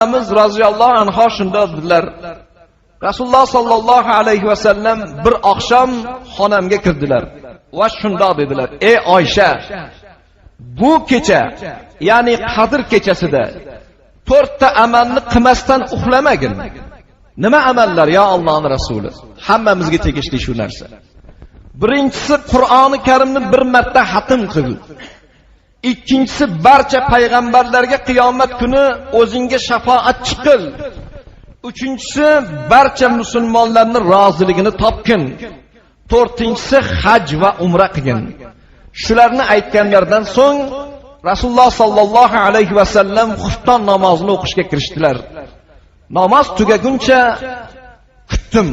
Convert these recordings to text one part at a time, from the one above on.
Onamiz roziyallohu anha shunda dedilar. Rasululloh sallallohu alayhi va sallam bir oqshom xonamga kirdilar va shunda dedilar: "Ey Oysha, bu kecha, ya'ni Qadr kechasida 4 ta amalni qilmasdan uxlamagin." Nima amallar ya Allohning rasuli? Hammamizga tegishli shu narsa. Birinchisi Qur'oni Karimni bir marta xatm qil. Ikkinchisi barcha payg'ambarlarga qiyomat kuni o'zingga shafoatchi qil. Uchinchisi barcha musulmonlarning roziligini topgin. To'rtinchisi haj va umra qilgin. Shularni aytganlardan so'ng Rasululloh sallallohu alayhi va sallam xufton namozini o'qishga kirishdilar. Namoz tugaguncha kutdim.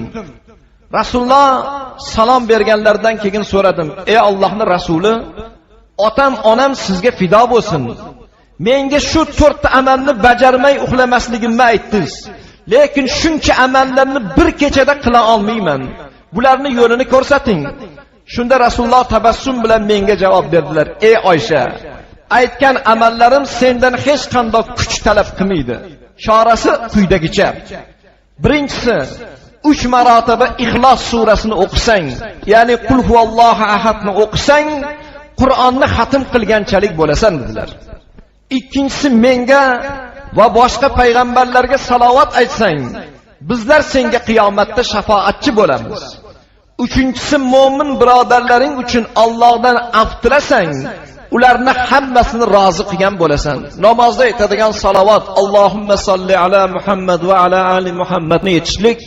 Rasululloh salom berganlardan keyin so'radim: "Ey Allohning rasuli, otam, onam sizga fido bo'lsin. Menga shu 4 ta amalni bajarmay uxlamasligimni aytdingiz. Lekin shuncha amallarni bir kechada qila olmayman. Bularni yo'lini ko'rsating." Shunda Rasululloh tabassum bilan menga javob berdilar: "Ey Oysha, aytgan amallarim sendan hech qanday kuch talab qilmaydi. Chorasi quyidagicha. Birinchisi 3 marotaba Ixlos surasini o'qisang, ya'ni Qul huvallohu ahadni o'qisang, Qur'onni xatm qilganchalik bo'lasan" dedilar. Ikkinchisi menga va boshqa payg'ambarlarga salovat aytsang, bizlar senga qiyomatda shafoatchi bo'lamiz. Uchinchisi mo'min birodarlaring uchun Allohdan af tilasang, ularni hammasini rozi qilgan bo'lasan. Namozda aytadigan salovat Allohumma solli ala Muhammad va ala ali Muhammadni yetishlik,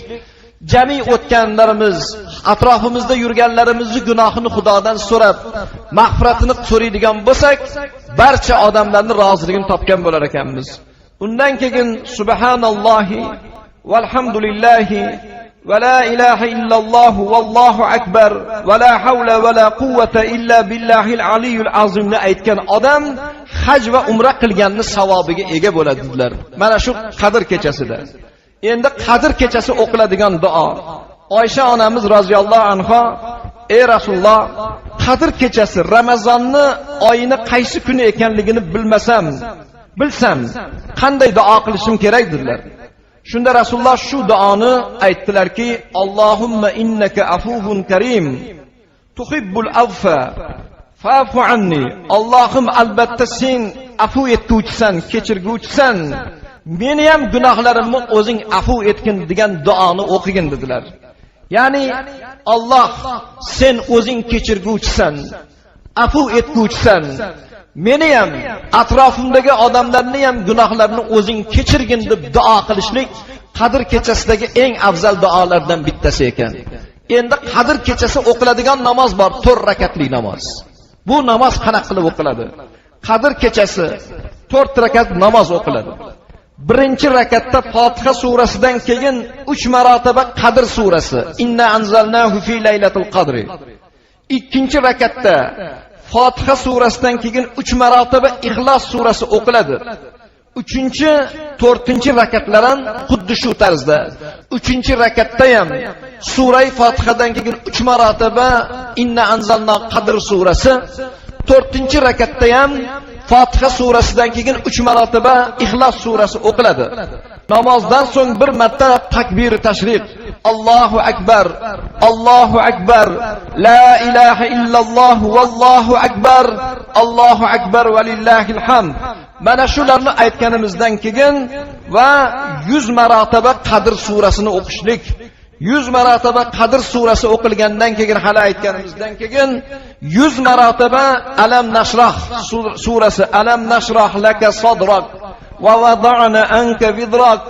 jami o'tganlarimiz, atrofimizda yurganlarimizni gunohini Xudodan so'rab, mag'firatini so'raydigan bo'lsak, barcha odamlarning roziligini topgan bo'lar ekanmiz. Undan keyin subhanallohi valhamdulillahi va la ilaha illalloh vallohu akbar va la havla va la quvvata illa billahil aliyul azimni aytgan odam haj va umra qilganning savobiga ega bo'ladi dedilar. Mana shu Qadr kechasida. Endi Qadr kechasi o'qiladigan duo. Oysha onamiz roziyallohu anha: "Ey Rasululloh, Qadr kechasi Ramazonni oyini qaysi kuni ekanligini bilsam, qanday duo qilishim kerak?" dedilar. Shunda Rasululloh shu duoni aytdilarki: "Allohumma innaka afuvun karim, tuhibbul affa, fa'fu anni." Allohim, albatta sen afu etguvchisan, kechirguvchisan. Meni ham gunohlarimni o'zing afu etgin degan duoni o'qigin dedilar. Ya'ni Alloh, sen o'zing kechirguvchisan, afu etguvchisan. Meni ham, atrofimdagi odamlarni ham gunohlarini o'zing kechirgin deb duo qilishlik Qadr kechasidagi eng afzal duolardan bittasi ekan. Endi Qadr kechasi o'qiladigan namoz bor, 4 rakatli namoz. Bu namoz qanaqa qilib o'qiladi? Qadr kechasi 4 rakat namoz o'qiladi. Birinchi rakatda Fotiha surasidan keyin 3 marotaba Qadr surasi, Inna anzalnahu fi laylatil qadri. Ikkinchi rakatda Fotiha surasidan keyin 3 marotaba Ixlos surasi o'qiladi. 4-chi rakatlar ham xuddi shu tarzda. 3-chi rakatda ham sura Fotihadan keyin 3 marotaba Inna anzalna Qadr surasi, 4-chi rakatda ham Fotiha surasidan keyin 3 marotaba Ixlos surasi o'qiladi. Namozdan so'ng bir marta takbir tashriq, Allohu akbar, Allohu akbar, la ilaha illalloh vallohu akbar, Allohu akbar va lillahil hamd. Mana shularni aytganimizdan keyin va 100 marotaba Qadr surasini o'qishlik. 100 marotaba Qadr surasi o'qilgandan keyin, hali aytganimizdan keyin 100 marotaba Alam nashrah surasi, Alam nashrah laka sadrak va wada'na anka vidrak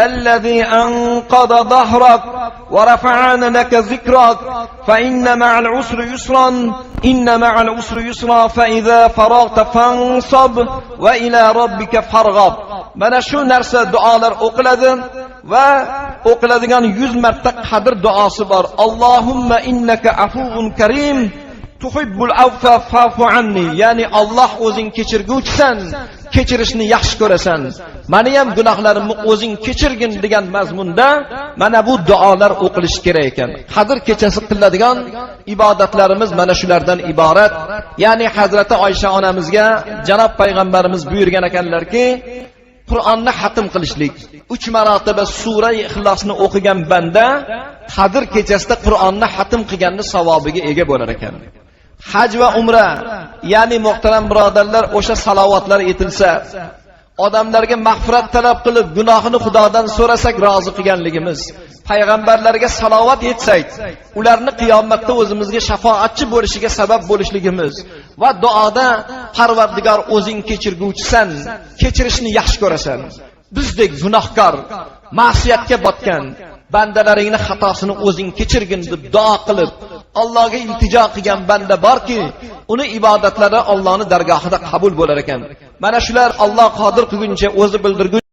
alladhi anqada dhahrak wa rafa'na laka zikrak fa inna ma'al usri yusran inna ma'al usri yusra fa idha faragta fansab va ila robbika farg'ab. Mana shu narsa duolar o'qiladi va o'qiladigan 100 marta Qadr duosi bor. Allohumma innaka afuvun karim, tuhibbul affa fa'fu anni. Ya'ni Alloh o'zing kechirguvchisan, kechirishni yaxshi ko'rasan. Meni ham gunohlarimni o'zing kechirgin degan mazmunda mana bu duolar o'qilishi kerak ekan. Qadr kechasi qiladigan ibodatlarimiz mana shulardan iborat. Ya'ni Hazrati Oysha onamizga janob payg'ambarimiz buyurgan ekanlarki, Qur'onni xatm qilishlik. 3 marotaba sura Ixlosni o'qigan banda Qadr kechasida Qur'onni xatm qilganning savobiga ega bo'lar ekan. Haj va umra, ya'ni muhtaram birodarlar, o'sha salovatlar etilsa, odamlarga mag'firat talab qilib, gunohini Xudodan so'rasak rozi qilganligimiz, payg'ambarlarga salovat etsak, ularni qiyomatda o'zimizga shafoatchi bo'lishiga sabab bo'lishligimiz va duoda Parvardigor o'zing kechirguvchisan, kechirishni yaxshi ko'rasan. Bizdek gunohkor, ma'siyatga botgan bandalaringni xatosini o'zing kechirgin deb duo qilib, Allohga iltijo qilgan banda borki, uni ibodatlari Allohning dargohida qabul bo'lar ekan. Mana shular Alloh qodir qilguncha o'zi bildirguncha